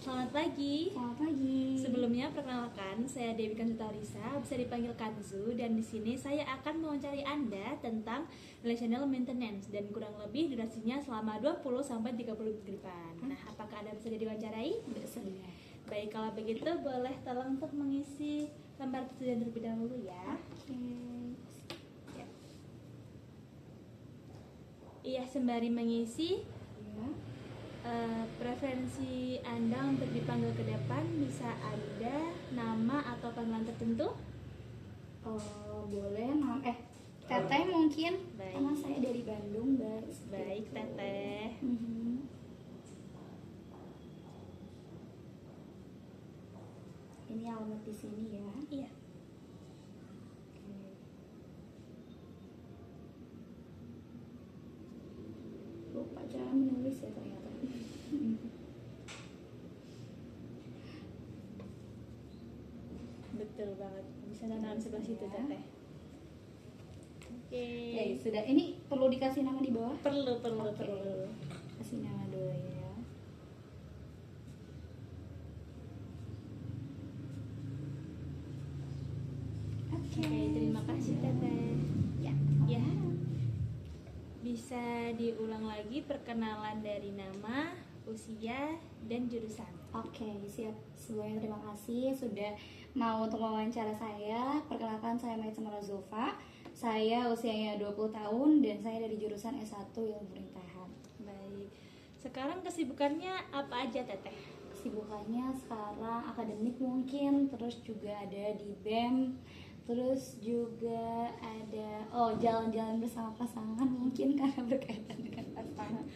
Selamat pagi. Selamat pagi. Sebelumnya perkenalkan, saya Dewi Kansutarisa, bisa dipanggil Kanzu, dan di sini saya akan mewawancari Anda tentang relational maintenance dan kurang lebih durasinya selama 20 sampai 30 menit ke depan. Nah, apakah Anda bisa diwawancarai? Bersedia. Baik, kalau begitu boleh tolong untuk mengisi lembar persetujuan terlebih dahulu ya. Oke. Ya. Iya, sembari mengisi Ya. preferensi Anda untuk dipanggil ke depan bisa ada nama atau panggilan tertentu? Boleh Teteh mungkin. Baik. Karena saya dari Bandung, guys. Baik, Gitu. Teteh. Ini alamat di sini ya. Iya. Lupa cara menulis ya ternyata. Betul banget. Bisa tanam sebelah situ, Ya. Teteh. Oke. Ya, sudah. Ini perlu dikasih nama di bawah? Perlu. Oke. Kasih nama dulu ya. Oke, terima kasih, Teteh. Ya. Ya. Bisa diulang lagi perkenalan dari nama, usia, dan jurusan. Oke, siap. Sebelumnya terima kasih sudah mau untuk wawancara saya. Perkenalkan, saya Maitsema Zulfa. Saya usianya 20 tahun dan saya dari jurusan S1 Ilmu Pemerintahan. Baik. Sekarang kesibukannya apa aja, Teteh? Kesibukannya sekarang akademik mungkin, terus juga ada di BEM, terus juga ada jalan-jalan bersama pasangan mungkin karena berkaitan dengan pasangan.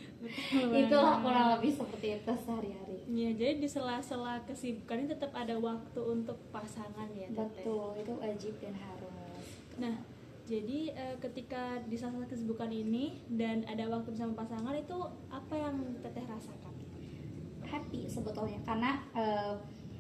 Itulah kurang lebih seperti itu sehari-hari. Ya, jadi di sela-sela kesibukan ini tetap ada waktu untuk pasangan ya, Teteh? Betul, itu wajib dan harus. Nah, jadi ketika di sela-sela kesibukan ini dan ada waktu bersama pasangan, itu apa yang Teteh rasakan? Happy sebetulnya karena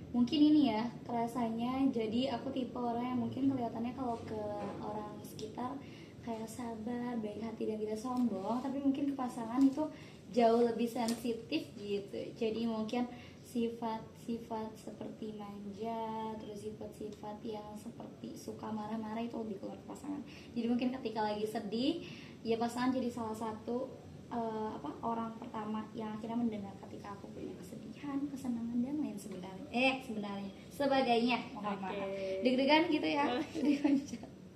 mungkin ini ya rasanya, jadi aku tipe orang yang mungkin kelihatannya kalau ke orang sekitar kayak sabar, baik hati dan tidak sombong, tapi mungkin ke pasangan itu jauh lebih sensitif gitu. Jadi mungkin sifat-sifat seperti manja, terus sifat-sifat yang seperti suka marah-marah itu lebih keluar ke pasangan. Jadi mungkin ketika lagi sedih, ya pasangan jadi salah satu orang pertama yang akhirnya mendengar ketika aku punya kesedihan, kesenangan dan lain sebagainya. Mohon maaf. Deg-degan gitu ya.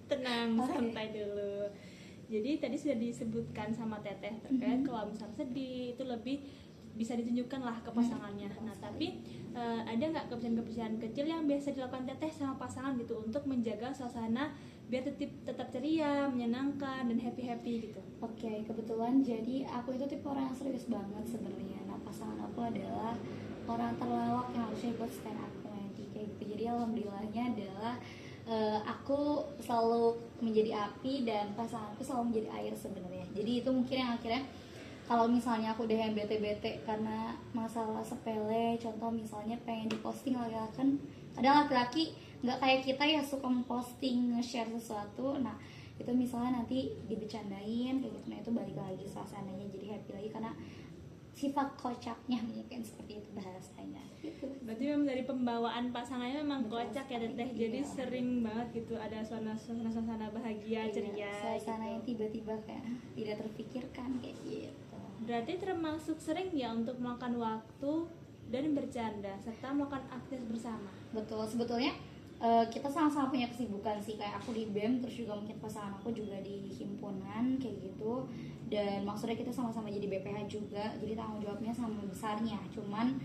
Tenang, santai dulu. Jadi tadi sudah disebutkan sama Teteh terkait kalau misalnya sedih itu lebih bisa ditunjukkan lah ke pasangannya. Nah, tapi ada nggak kebiasaan-kebiasaan kecil yang biasa dilakukan Teteh sama pasangan gitu untuk menjaga suasana biar tetap ceria, menyenangkan dan happy gitu? Oke, kebetulan jadi aku itu tipe orang yang serius banget sebenarnya. Nah, pasangan aku adalah orang terlelok yang harusnya buat stand up comedy kayak gitu. Jadi alhamdulillahnya adalah aku selalu menjadi api dan pasanganku selalu menjadi air sebenarnya. Jadi itu mungkin yang akhirnya kalau misalnya aku udah yang bete-bete karena masalah sepele, contoh misalnya pengen diposting lagi, kan kadang laki-laki nggak kayak kita ya suka memposting, nge-share sesuatu. Nah itu misalnya nanti dibecandain kayak gitu, nah itu balik lagi suasananya jadi happy lagi karena sifat kocaknya mungkin seperti itu bahasanya gitu. Berarti memang dari pembawaan pasangannya memang kocak ya, Teteh. Jadi iya. sering banget gitu ada suasana bahagia, ceria suasana yang gitu. tiba-tiba kayak tidak terpikirkan kayak gitu. Berarti termasuk sering ya untuk melakukan waktu dan bercanda serta melakukan aktivitas bersama. Betul, sebetulnya kita sama-sama punya kesibukan sih, kayak aku di BEM, terus juga mungkin pasangan aku juga di himpunan kayak gitu. Dan maksudnya kita sama-sama jadi BPH juga, jadi tanggung jawabnya sama besarnya. Cuman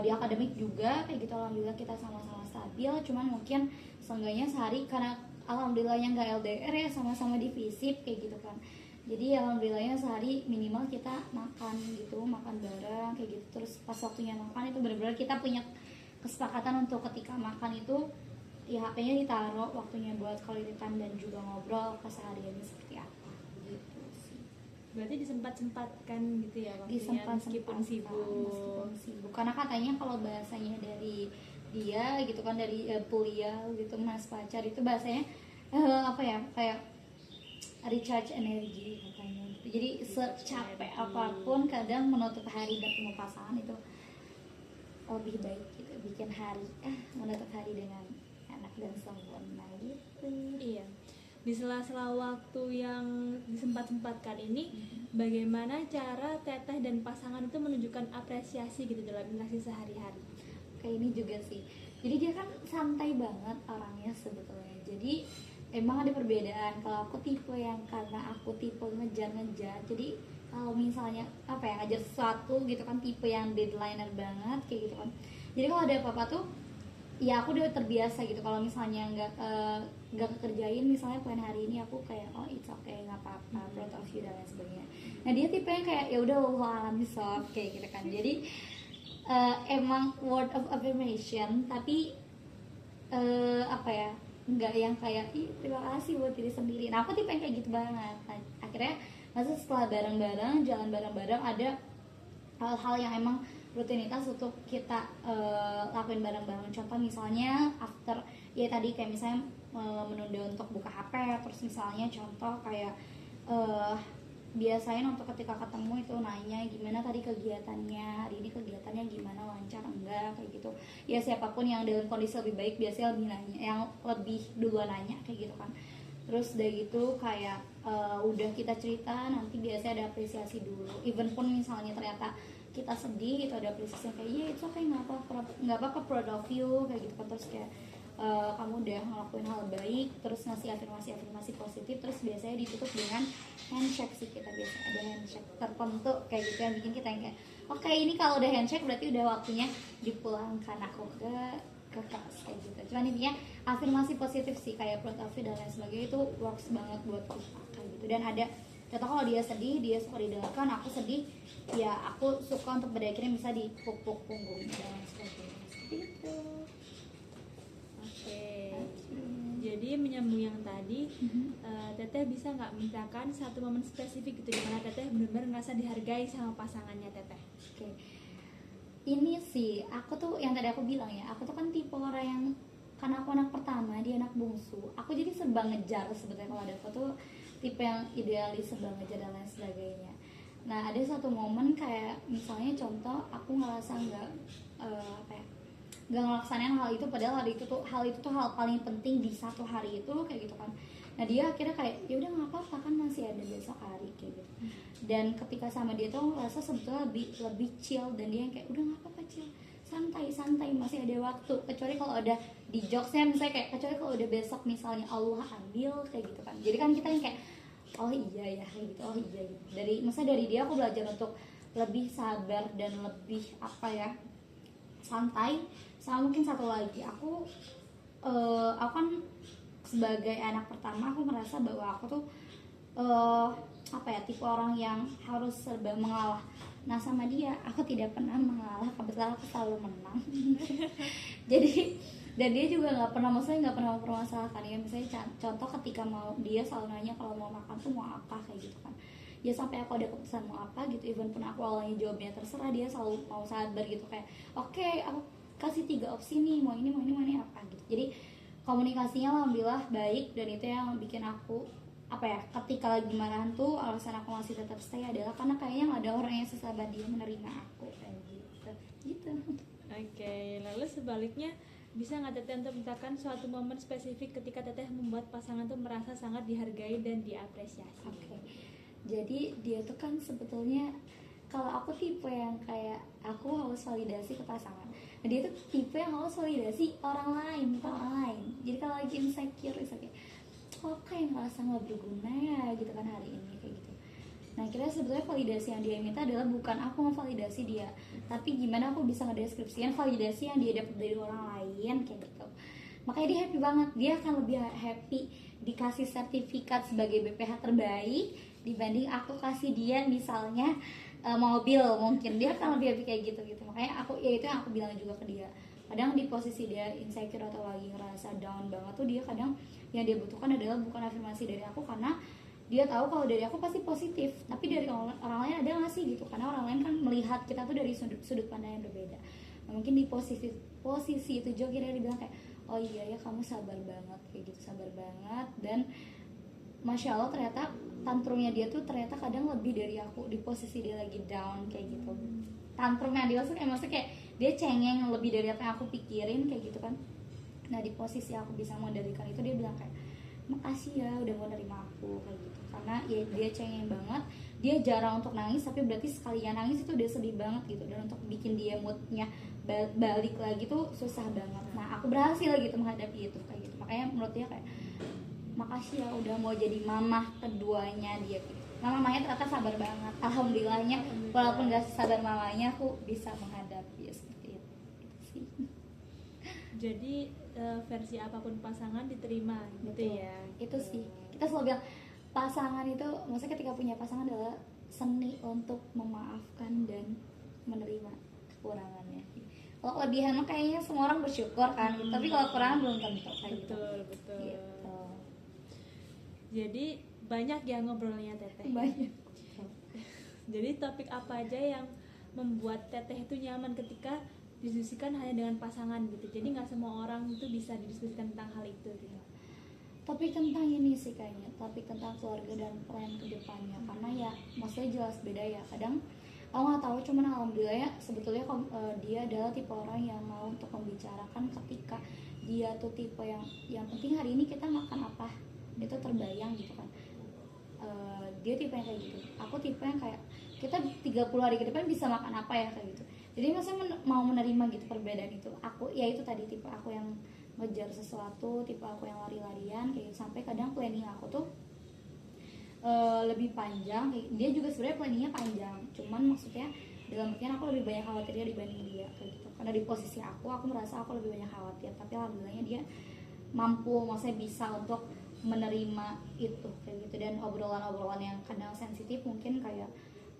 di akademik juga kayak gitu, alhamdulillah kita sama-sama stabil. Cuman mungkin seenggaknya sehari, karena alhamdulillahnya nggak LDR ya, sama-sama di FISIP kayak gitu kan. Jadi alhamdulillahnya sehari minimal kita makan gitu, makan bareng kayak gitu. Terus pas waktunya makan itu benar-benar kita punya kesepakatan untuk ketika makan itu ya HP-nya ditaruh, waktunya buat quality time dan juga ngobrol kesehariannya seperti apa gitu sih. Berarti disempatkan gitu ya waktunya meskipun sibuk. Karena katanya kalau bahasanya dari dia gitu kan, dari kuliah gitu, mas pacar itu bahasanya kayak recharge energi katanya gitu. Jadi secapek apapun kadang menutup hari bertemu pasangan itu lebih baik gitu, bikin hari menutup hari dengan enak dan sempurna gitu. Iya. Di sela-sela waktu yang disempat-sempatkan ini, bagaimana cara teteh dan pasangan itu menunjukkan apresiasi gitu dalam interaksi sehari-hari? Kayak ini juga sih, jadi dia kan santai banget orangnya sebetulnya, jadi emang ada perbedaan. Kalau aku tipe yang, karena aku tipe ngejar-ngejar, jadi kalau misalnya apa ya, ngajar sesuatu gitu kan, tipe yang deadlineer banget kayak gitu kan. Jadi kalau ada apa-apa tuh ya aku udah terbiasa gitu. Kalau misalnya nggak kekerjain misalnya plan hari ini, aku kayak oh it's okay, nggak apa-apa, proud of you dan lain sebagainya. Nah dia tipe yang kayak ya udah alam soft kayak gitu kan. Jadi emang word of affirmation, tapi apa ya, nggak yang kayak ih terima kasih buat diri sendiri. Nah aku tipe yang kayak gitu banget. Nah, akhirnya masa setelah bareng-bareng jalan bareng-bareng, ada hal-hal yang emang rutinitas untuk kita lakuin bareng-bareng. Contoh misalnya after, ya tadi kayak misalnya menunda untuk buka HP. Terus misalnya contoh kayak biasain untuk ketika ketemu itu nanya gimana tadi kegiatannya, hari ini kegiatannya gimana, lancar enggak, kayak gitu. Ya siapapun yang dalam kondisi lebih baik biasanya lebih nanya, yang lebih duluan nanya kayak gitu kan. Terus dari gitu kayak udah kita cerita, nanti biasanya ada apresiasi dulu. Even pun misalnya ternyata kita sedih, itu ada apresiasi kayak iya itu kayak nggak apa-apa, proud of you kayak gitu kan. Terus kayak kamu udah ngelakuin hal baik, terus ngasih afirmasi positif. Terus biasanya ditutup dengan handshake sih, kita biasa ada handshake tertentu kayak gitu yang bikin kita yang kayak oke, ini kalau udah handshake berarti udah waktunya dipulangkan aku ke kelas kayak gitu. Cuman intinya afirmasi positif sih, kayak proud of you dan lain sebagainya, itu works banget buat kita kayak gitu. Dan ada contoh kalau dia sedih, dia suka didengarkan. Aku sedih, ya aku suka untuk pada akhirnya bisa dipuk-puk punggung dan lain sebagainya seperti itu. Oke. Jadi menyambung yang tadi, teteh bisa nggak mintakan satu momen spesifik gitu dimana teteh benar-benar ngerasa dihargai sama pasangannya teteh? Oke. Ini sih aku tuh yang tadi aku bilang ya, aku tuh kan tipe orang yang, karena aku anak pertama, dia anak bungsu, aku jadi serba ngejar sebetulnya. Kalau ada aku tuh tipe yang idealis, serba ngejar dan lain sebagainya. Nah ada satu momen kayak misalnya contoh aku ngerasa nggak apa ya, nggak ngelaksanain hal itu, padahal hal itu tuh hal paling penting di satu hari itu kayak gitu kan. Nah dia akhirnya kayak ya udah nggak apa-apa kan, masih ada besok hari kayak gitu. Dan ketika sama dia tuh ngerasa sebetulnya lebih chill, dan dia yang kayak udah nggak apa-apa, chill, santai masih ada waktu. Kecuali kalau ada di jokesnya misalnya kayak, kecuali kalau udah besok misalnya Allah ambil kayak gitu kan. Jadi kan kita yang kayak oh iya ya kayak gitu, oh iya gitu. Dari dia aku belajar untuk lebih sabar dan lebih apa ya, santai. Sama mungkin satu lagi, aku kan sebagai anak pertama, aku merasa bahwa aku tuh apa ya, tipe orang yang harus serba mengalah. Nah sama dia aku tidak pernah mengalah, kebetulan aku selalu menang. Jadi dan dia juga nggak pernah mempermasalahkan ya. Misalnya contoh ketika dia selalu nanya kalau mau makan tuh mau apa kayak gitu kan. Ya sampai aku ada keputusan mau apa gitu, even pun aku awalnya jawabnya terserah, dia selalu mau sabar gitu, kayak oke, aku kasih 3 opsi nih, mau ini apa gitu. Jadi komunikasinya alhamdulillah baik, dan itu yang bikin aku apa ya, ketika lagi marahan tuh alasan aku masih tetap stay adalah karena kayaknya nggak ada orang yang sesabar dia menerima aku kayak gitu. Oke, lalu sebaliknya bisa nggak teteh untuk mintakan suatu momen spesifik ketika teteh membuat pasangan tuh merasa sangat dihargai dan diapresiasi? Oke. Jadi dia tuh kan sebetulnya, kalau aku tipe yang kayak aku harus validasi ke pasangan. Nah, dia tuh tipe yang harus validasi orang lain. Jadi kalau lagi insecure, kok kayak ngerasa nggak berguna ya gitu kan hari ini kayak gitu. Nah kira sebetulnya validasi yang dia minta adalah bukan aku memvalidasi dia, tapi gimana aku bisa ngedeskripsikan validasi yang dia dapat dari orang lain kayak gitu. Makanya dia happy banget, dia akan lebih happy dikasih sertifikat sebagai BPH terbaik dibanding aku kasih dia misalnya mobil. Mungkin dia akan lebih happy kayak gitu. Makanya aku, ya itu yang aku bilang juga ke dia, kadang di posisi dia insecure atau lagi ngerasa down banget tuh, dia kadang yang dia butuhkan adalah bukan afirmasi dari aku, karena dia tahu kalau dari aku pasti positif, tapi dari orang lain ada nggak sih gitu, karena orang lain kan melihat kita tuh dari sudut pandang yang berbeda. Nah, mungkin di posisi itu juga dia bilang kayak oh iya ya kamu sabar banget kayak gitu, sabar banget. Dan masya Allah ternyata tantrumnya dia tuh ternyata kadang lebih dari aku di posisi dia lagi down kayak gitu. Tantrum yang dia maksudnya kayak dia cengeng lebih dari apa yang aku pikirin kayak gitu kan. Nah di posisi aku bisa mengendalikan itu, dia bilang kayak makasih ya udah mau nerima aku kayak gitu, karena ya dia cengeng banget, dia jarang untuk nangis, tapi berarti sekalinya nangis itu udah sedih banget gitu, dan untuk bikin dia moodnya balik lagi tuh susah banget. Nah aku berhasil gitu menghadapi itu kayak gitu, makanya menurut dia kayak makasih ya udah mau jadi mamah keduanya dia gitu. Nah mamanya ternyata sabar banget, alhamdulillahnya, walaupun gak sabar mamanya aku bisa menghadapi seperti itu, gitu sih. Jadi versi apapun pasangan diterima gitu. Betul. Ya Itu sih kita selalu bilang pasangan itu, maksudnya ketika punya pasangan adalah seni untuk memaafkan dan menerima kekurangannya. Kalau kelebihan mah kayaknya semua orang bersyukur kan, tapi kalau kekurangan belum tentu kayak gitu. betul Gitu. Jadi banyak ya ngobrolnya Teteh. Banyak. Jadi topik apa aja yang membuat Teteh itu nyaman ketika didiskusikan hanya dengan pasangan gitu. Jadi nggak semua orang itu bisa didiskusikan tentang hal itu gitu. Topik tentang ini sih kayaknya, topik tentang keluarga dan plan kedepannya, karena ya maksudnya jelas beda ya. Kadang aku nggak tahu, cuman alhamdulillah ya sebetulnya dia adalah tipe orang yang mau untuk membicarakan ketika dia tuh tipe yang penting hari ini kita makan apa itu terbayang gitu kan. Dia tipe yang kayak gitu, aku tipe yang kayak kita 30 hari ke depan bisa makan apa ya kayak gitu. Jadi maksudnya mau menerima gitu perbedaan itu. Aku ya itu tadi tipe aku yang ngejar sesuatu, tipe aku yang lari-larian kayak gitu. Sampai kadang planning aku tuh lebih panjang. Dia juga sebenarnya planningnya panjang, cuman maksudnya dalam artian aku lebih banyak khawatirnya dibanding dia kayak gitu. Karena di posisi aku merasa aku lebih banyak khawatir, tapi alhamdulillahnya dia mampu, maksudnya bisa untuk menerima itu kayak gitu. Dan obrolan-obrolan yang kadang sensitif mungkin kayak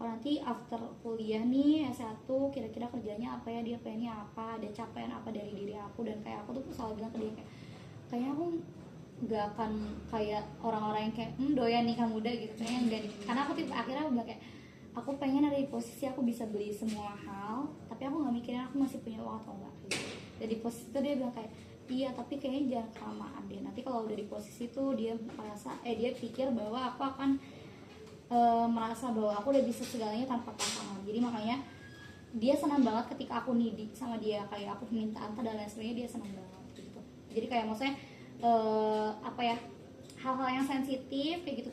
nanti after kuliah nih S1 kira-kira kerjanya apa ya, dia pengennya apa, ada capaian apa dari diri aku, dan kayak aku tuh selalu bilang ke dia kayak kayaknya aku nggak akan kayak orang-orang yang kayak doyan nikah muda gitu, kayaknya enggak nih. Karena aku tipe akhirnya aku bilang kayak aku pengen ada di posisi aku bisa beli semua hal, tapi aku nggak mikirin aku masih punya uang atau enggak gitu. Jadi posisi itu dia bilang kayak iya tapi kayaknya jangan kelamaan deh, nanti kalau udah di posisi itu dia merasa dia pikir bahwa aku akan merasa bahwa aku udah bisa segalanya tanpa pasangan. Jadi makanya dia senang banget ketika aku needy sama dia, kayak aku minta antar dan lain sebagainya, dia senang banget gitu. Jadi kayak maksudnya apa ya, hal-hal yang sensitif kayak gitu,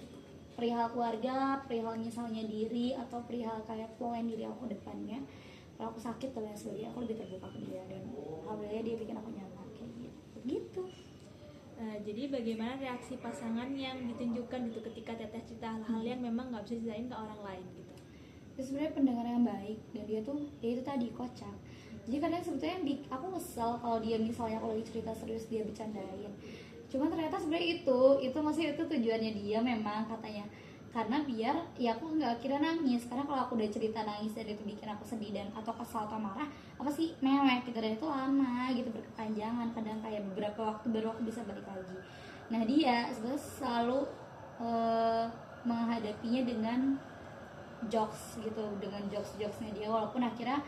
perihal keluarga, perihal misalnya diri, atau perihal kayak plan diri aku depannya, kalau aku sakit dan lain sebagainya, aku lebih terbuka ke dia, dan alhamdulillah dia bikin aku nyaman kayak gitu. Jadi bagaimana reaksi pasangan yang ditunjukkan gitu ketika Teteh cerita hal-hal yang memang nggak bisa diceritain ke orang lain gitu? Itu sebenarnya pendengar yang baik, dan dia tuh ya itu tadi kocak. Jadi kadang sebetulnya aku kesel kalau dia misalnya kalau lagi cerita serius dia bercandain. Cuman ternyata sebenarnya itu maksudnya itu tujuannya dia memang katanya, karena biar ya aku nggak akhirnya nangis. Karena kalau aku udah cerita nangis dan itu bikin aku sedih dan atau kesal atau marah, apa sih mewek gitu, dan itu lama gitu berkepanjangan, kadang kayak beberapa waktu baru aku bisa balik lagi. Nah dia sebenarnya selalu menghadapinya dengan jokes gitu, dengan jokesnya dia, walaupun akhirnya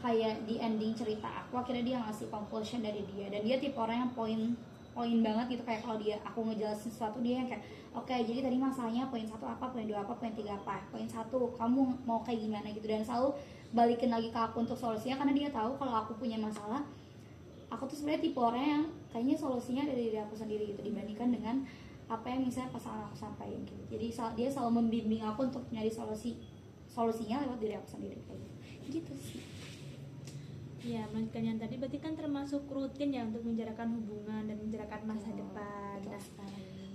kayak di ending cerita aku akhirnya dia ngasih conclusion dari dia, dan dia tipe orang yang poin banget gitu, kayak kalau aku ngejelasin sesuatu dia yang kayak oke, jadi tadi masalahnya poin 1 apa, poin 2 apa, poin 3 apa, poin 1 kamu mau kayak gimana gitu, dan selalu balikin lagi ke aku untuk solusinya, karena dia tahu kalau aku punya masalah, aku tuh sebenarnya tipe orang yang kayaknya solusinya dari diri aku sendiri gitu, dibandingkan dengan apa yang misalnya pasangan aku sampaikan gitu. Jadi dia selalu membimbing aku untuk nyari solusinya lewat diri aku sendiri kayak gitu sih. Ya, melanjutkan yang tadi berarti kan termasuk rutin ya untuk menjarakan hubungan dan menjarakan masa depan.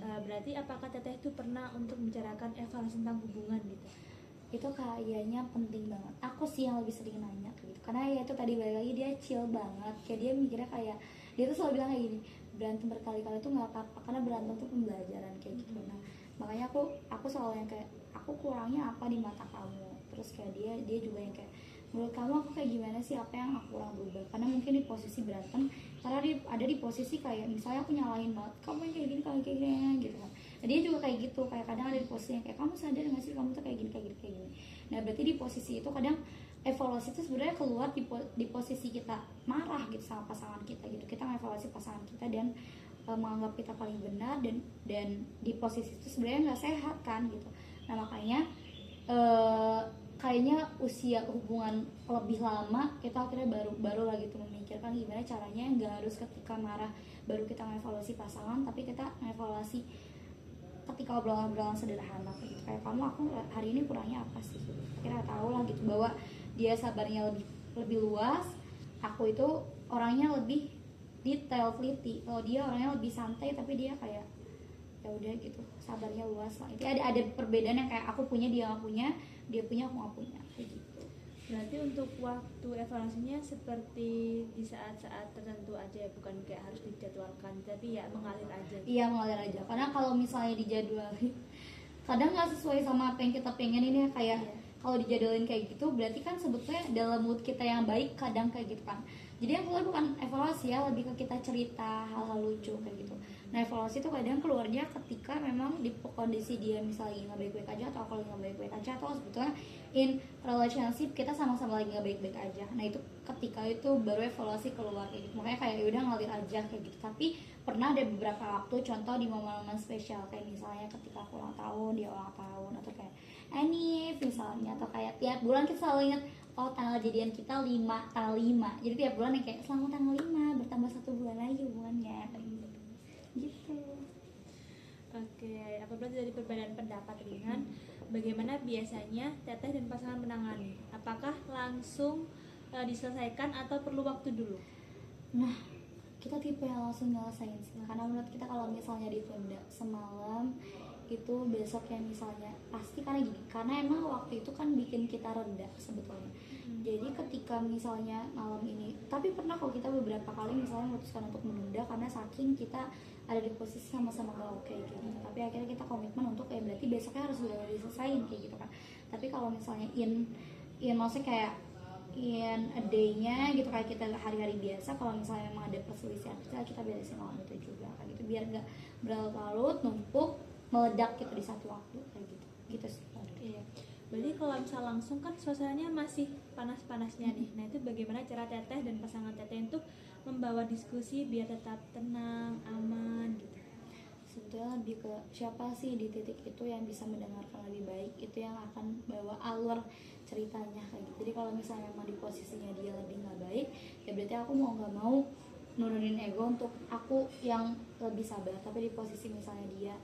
Nah, berarti apakah Teteh itu pernah untuk membicarakan evaluasi tentang hubungan gitu? Itu kayaknya penting banget. Aku sih yang lebih sering nanya gitu, karena ya itu tadi balik lagi dia chill banget, kayak dia mikirnya kayak dia tuh selalu bilang kayak gini, berantem berkali-kali tuh nggak apa-apa karena berantem tuh pembelajaran kayak gitu. Nah makanya aku selalu yang kayak aku kurangnya apa di mata kamu, terus kayak dia juga yang kayak menurut kamu aku kayak gimana sih, apa yang aku kurang berubah, karena mungkin di posisi berantem, karena dia ada di posisi kayak misalnya aku nyalahin banget kamu yang kayak gini gitu kan. Nah, dia juga kayak gitu, kayak kadang ada di posisi yang kayak kamu sadar nggak sih kamu tuh kayak gini. Nah berarti di posisi itu kadang evaluasi itu sebenarnya keluar di posisi kita marah gitu sama pasangan kita gitu, kita mengevaluasi pasangan kita dan menganggap kita paling benar, dan di posisi itu sebenarnya nggak sehat kan gitu. Nah makanya kayaknya usia hubungan lebih lama kita akhirnya baru lagi tuh memikirkan gimana caranya, nggak harus ketika marah baru kita ngevaluasi pasangan, tapi kita ngevaluasi ketika obrolan-obrolan sederhana kayak gitu, kayak kamu aku hari ini kurangnya apa sih, kira tahu lah gitu bahwa dia sabarnya lebih luas, aku itu orangnya lebih detail teliti, kalau dia orangnya lebih santai tapi dia kayak ya udah gitu sabarnya luas lah. Itu ada perbedaan yang kayak aku punya dia nggak punya, dia punya aku nggak punya kayak gitu. Berarti untuk waktu evaluasinya seperti di saat-saat tertentu aja, bukan kayak harus dijadwalkan, tapi ya mengalir aja. Iya mengalir aja, karena kalau misalnya dijadwalin kadang nggak sesuai sama apa yang kita pengen ini ya, kayak kalau dijadwalin kayak gitu berarti kan sebetulnya dalam mood kita yang baik kadang kayak gitu kan. Jadi yang keluar bukan evaluasi ya, lebih ke kita cerita hal-hal lucu kayak gitu. Nah evaluasi itu kadang keluarnya ketika memang di kondisi dia misalnya nggak baik-baik aja, atau aku lagi nggak baik-baik aja, atau sebetulnya in relationship kita sama-sama lagi nggak baik-baik aja. Nah itu ketika itu baru evaluasi keluar kayak gitu. Makanya kayak yaudah ngalir aja kayak gitu. Tapi pernah ada beberapa waktu, contoh di momen-momen spesial kayak misalnya ketika aku ulang tahun, dia ulang tahun, atau kayak Anif misalnya, atau kayak tiap bulan kita selalu ingat oh tanggal jadian kita 5 tanggal 5, jadi tiap bulan kayak selamat tanggal 5 bertambah 1 bulan lagi hubungannya kayak gitu. Oke, apabila dari perbedaan pendapat ringan, bagaimana biasanya Teteh dan pasangan menangani? Apakah langsung diselesaikan atau perlu waktu dulu? Nah kita tipe yang langsung nyelesain sih, karena menurut kita kalau misalnya ditunda semalam itu besoknya misalnya pasti, karena gini, karena emang waktu itu kan bikin kita reda sebetulnya. Jadi ketika misalnya malam ini, tapi pernah kalau kita beberapa kali misalnya memutuskan untuk menunda karena saking kita ada di posisi sama-sama gak oke gitu, tapi akhirnya kita komitmen untuk kayak berarti besoknya harus sudah diselesain kayak gitu kan. Tapi kalau misalnya maksudnya kayak in a day-nya gitu, kayak kita hari-hari biasa, kalau misalnya memang ada perselisihan kita beresin malam itu juga kayak gitu, biar nggak berlarut-larut numpuk meledak gitu di satu waktu kayak gitu sih. Iya. Berarti kalau misal langsung kan suasananya masih panas-panasnya nih. Nah itu bagaimana cara Teteh dan pasangan Teteh untuk membawa diskusi biar tetap tenang, aman gitu? Sebetulnya lebih ke siapa sih di titik itu yang bisa mendengarkan lebih baik, itu yang akan bawa alur ceritanya kayak gitu. Jadi kalau misalnya memang di posisinya dia lebih nggak baik, ya berarti aku mau nggak mau nurunin ego untuk aku yang lebih sabar. Tapi di posisi misalnya dia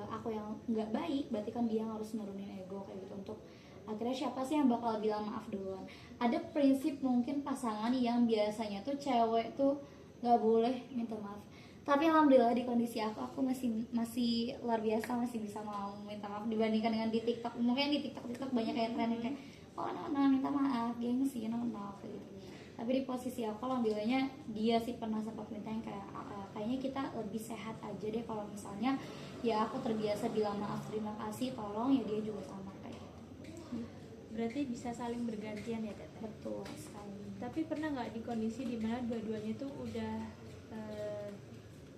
aku yang nggak baik, berarti kan dia harus nurunin ego kayak gitu. Untuk akhirnya siapa sih yang bakal bilang maaf duluan? Ada prinsip mungkin pasangan yang biasanya tuh cewek tuh nggak boleh minta maaf, tapi alhamdulillah di kondisi aku masih luar biasa, masih bisa mau minta maaf dibandingkan dengan di TikTok. Mungkin di TikTok banyak kayak tren kayak oh no minta maaf gengsi no kayak gitu. Tapi di posisi aku alhamdulillahnya dia sih pernah sempat minta yang kayak kayaknya kita lebih sehat aja deh kalau misalnya ya aku terbiasa bilang maaf terima kasih tolong, ya dia juga sama kayak gitu. Berarti bisa saling bergantian ya Teteh? Betul sekali. Tapi pernah nggak di kondisi dimana dua-duanya tuh udah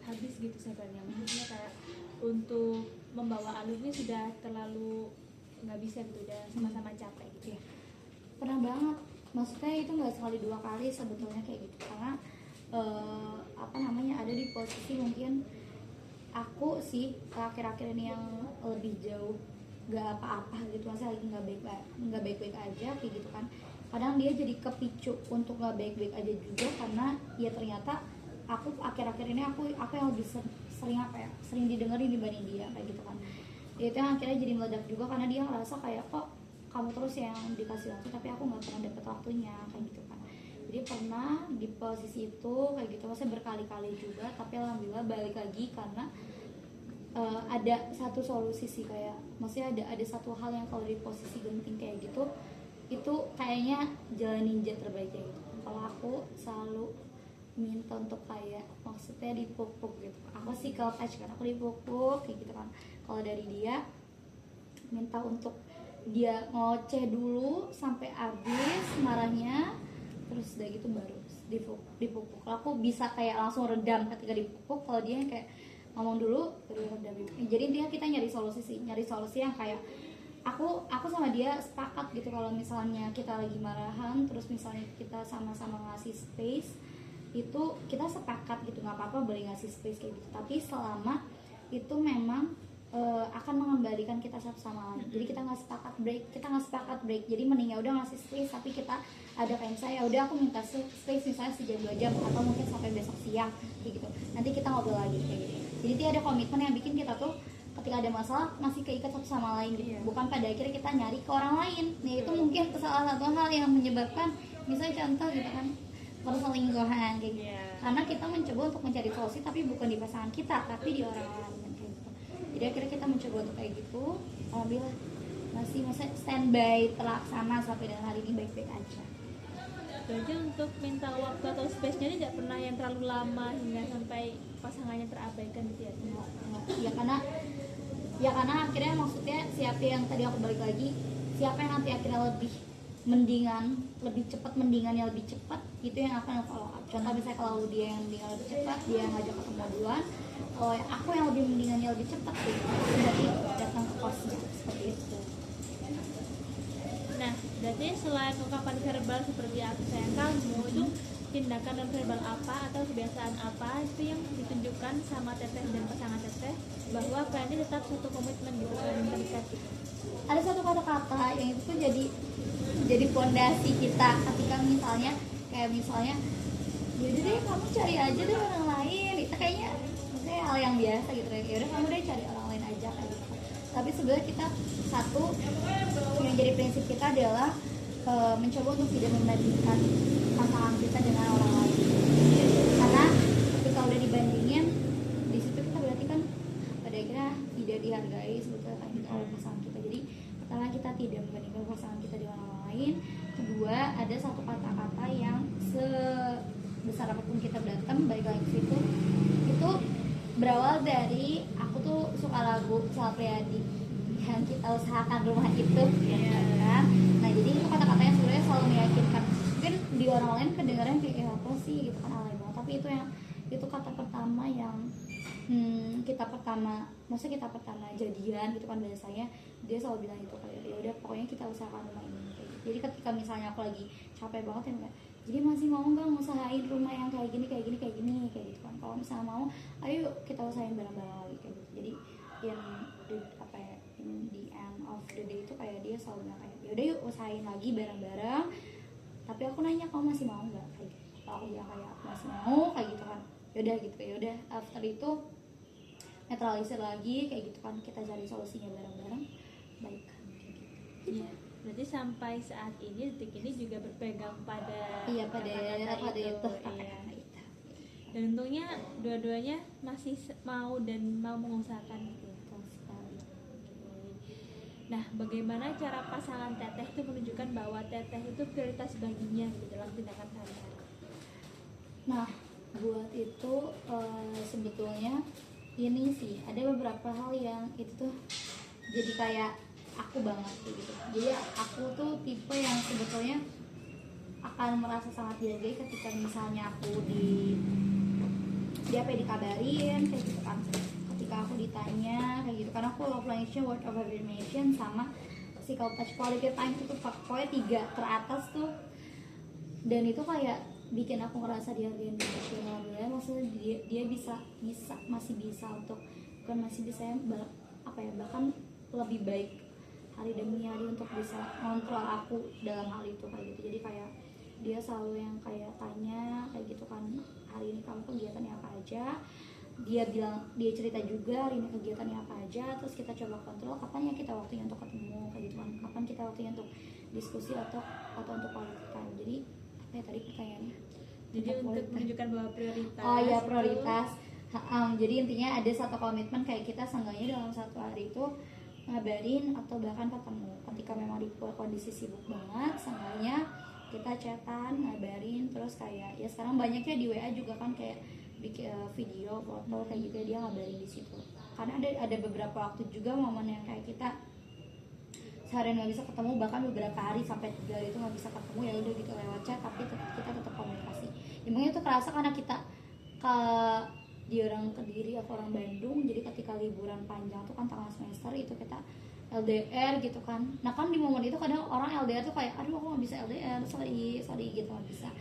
habis gitu sabarnya, maksudnya kayak untuk membawa alur ini sudah terlalu nggak bisa gitu, udah sama-sama capek gitu ya? Pernah banget, maksudnya itu nggak sekali dua kali sebetulnya kayak gitu, karena ada di posisi mungkin aku sih akhir-akhir ini yang lebih jauh nggak apa-apa gitu, maksudnya lagi nggak baik-baik aja kayak gitu kan. Kadang dia jadi kepicu untuk nggak baik-baik aja juga, karena ya ternyata aku akhir-akhir ini aku yang lebih sering didengerin dibanding dia kayak gitu kan. Itu yang akhirnya jadi meledak juga, karena dia ngerasa kayak kok kamu terus yang dikasih waktu tapi aku nggak pernah dapet waktunya kayak gitu kan. Jadi pernah di posisi itu kayak gitu, maksudnya berkali-kali juga, tapi alhamdulillah balik lagi karena ada satu solusi sih, kayak maksudnya ada satu hal yang kalau di posisi genting kayak gitu itu kayaknya jalan ninja terbaiknya gitu. Kalau aku selalu minta untuk kayak maksudnya dipuk-puk gitu, aku sih kalau touch kan aku dipuk-puk kayak gitu kan. Kalau dari dia minta untuk dia ngoceh dulu sampai habis marahnya, terus udah gitu baru dipuk-puk. Aku bisa kayak langsung redam ketika dipuk-puk, kalau dia kayak ngomong dulu baru redam. Jadi dia kita nyari solusi yang kayak aku sama dia sepakat gitu. Kalau misalnya kita lagi marahan terus misalnya kita sama-sama ngasih space, itu kita sepakat gitu, nggak apa-apa boleh ngasih space kayak gitu, tapi selama itu memang akan mengembalikan kita satu sama lain. Jadi kita nggak sepakat break. Jadi mending ya udah ngasih space, tapi kita ada kayak misalnya ya udah aku minta space misalnya sejam 2 jam atau mungkin sampai besok siang kayak gitu. Nanti kita ngobrol lagi kayak gitu. Jadi dia ada komitmen yang bikin kita tuh ketika ada masalah masih keikat satu sama lain gitu. Bukan pada akhirnya kita nyari ke orang lain. Nah itu mungkin salah satu hal yang menyebabkan misalnya contoh gitu kan perselingkuhan kayak gitu. Karena kita mencoba untuk mencari solusi tapi bukan di pasangan kita tapi di orang lain kayak gitu. Jadi akhirnya kita mencoba untuk kayak gitu. Alhamdulillah masih standby terlaksana sampai dengan hari ini baik-baik aja. Berarti untuk minta waktu atau space-nya ini tidak pernah yang terlalu lama hingga sampai pasangannya terabaikan gitu ya? Enggak. Ya karena akhirnya maksudnya siapa yang tadi aku balik lagi, siapa yang nanti akhirnya lebih cepat mendingannya lebih cepat, itu yang akan follow up. Contoh misalnya kalau dia yang mendingan lebih cepat, dia yang ngajak ketemu duluan. Kalau aku yang lebih mendingannya lebih cepat, berarti datang ke kosnya seperti itu. Nah, berarti selain ungkapan verbal seperti aku sayang kamu, itu tindakan non verbal apa atau kebiasaan apa itu yang ditunjukkan sama Teteh dan pasangan Teteh bahwa kalian ini tetap suatu komitmen gitu saling terikat gitu? Ada satu kata-kata yang itu tuh jadi fondasi kita ketika misalnya yaudah deh kamu cari aja deh orang lain, itu kayaknya maksudnya hal yang biasa gitu ya, yaudah kamu deh cari orang lain aja kayak gitu. Tapi sebenarnya kita satu yang jadi prinsip kita adalah mencoba untuk tidak membandingkan pasangan kita dengan orang lain, karena ketika udah dibandingin di situ kita berarti kan pada akhirnya tidak dihargai sebetulnya kan oleh pasangan kita. Jadi pertama kita tidak membandingkan pasangan kita dengan orang lain. Kedua ada satu kata-kata yang sebesar apapun kita berantem balik lagi ke situ, itu berawal dari aku tuh suka lagu Sal Priadi yang kita usahakan rumah itu ya kan. Nah jadi itu kata-katanya sebenarnya selalu meyakinkan. Mungkin di orang lain kedengaran kayak apa sih gitu kan, alay banget, tapi itu kata pertama yang kita pertama jadian gitu kan, biasanya dia selalu bilang itu kayak ya udah pokoknya kita usahakan rumah ini kayak gitu. Jadi ketika misalnya aku lagi capek banget ya kayak, jadi masih mau nggak ngusahain rumah yang kayak gini kayak gitu kan, kalau misalnya mau ayo kita usahain bareng-bareng lagi kayak gitu. Jadi in the end of the day itu kayak dia selalu bilang kayak yaudah yuk usahain lagi bareng-bareng, tapi aku nanya kamu masih mau nggak kayak gitu. Kalau aku bilang kayak masih mau kayak gitu kan, yaudah gitu, yaudah after itu netralisir lagi kayak gitu kan, kita cari solusinya bareng-bareng baik kan kayak gitu. Iya, berarti sampai saat ini detik ini juga berpegang pada kata-kata itu. Dan untungnya dua-duanya masih mau dan mau mengusahakan itu. Nah, bagaimana cara pasangan Teteh itu menunjukkan bahwa Teteh itu prioritas baginya gitu dalam tindakan sehari-hari? Nah, buat itu sebetulnya ini sih ada beberapa hal yang itu tuh jadi kayak aku banget gitu. Jadi aku tuh tipe yang sebetulnya akan merasa sangat dihargai ketika misalnya aku dikabarin kayak gitu kan, ketika aku ditanya kayak gitu, karena aku love language word of affirmation sama physical touch, quality time itu pokoknya 3 teratas tuh, dan itu kayak bikin aku ngerasa dihargain emosional ya. Maksudnya dia masih bisa untuk bahkan lebih baik hari demi hari untuk bisa ngontrol aku dalam hal itu kayak gitu. Jadi kayak dia selalu yang kayak tanya kayak gitu kan, hari ini kamu kegiatannya apa aja, dia cerita juga hari ini kegiatannya apa aja, terus kita coba kontrol kapan ya kita waktunya untuk ketemu kayak gitu kan, kapan kita waktunya untuk diskusi atau untuk quality time. Jadi apa ya tadi pertanyaannya? Jadi untuk menunjukkan bahwa prioritas. Oh ya prioritas. Jadi intinya ada satu komitmen kayak kita seenggaknya dalam satu hari itu ngabarin atau bahkan ketemu. Ketika memang di kondisi sibuk banget, seenggaknya kita chatan, ngabarin, terus kayak ya sekarang banyaknya di WA juga kan kayak bikin video, foto kayak gitu, dia ngabarin di situ. Karena ada beberapa waktu juga momen yang kayak kita seharian nggak bisa ketemu, bahkan beberapa hari sampai 3 hari itu nggak bisa ketemu, ya udah gitu lewat chat, tapi kita tetap komunikasi. Emangnya itu kerasa karena kita dia orang Kediri, aku orang Bandung, jadi ketika liburan panjang tuh kan tengah semester itu kita LDR gitu kan. Nah kan di momen itu kadang orang LDR tuh kayak aduh aku nggak bisa LDR, sorry gitu nggak bisa.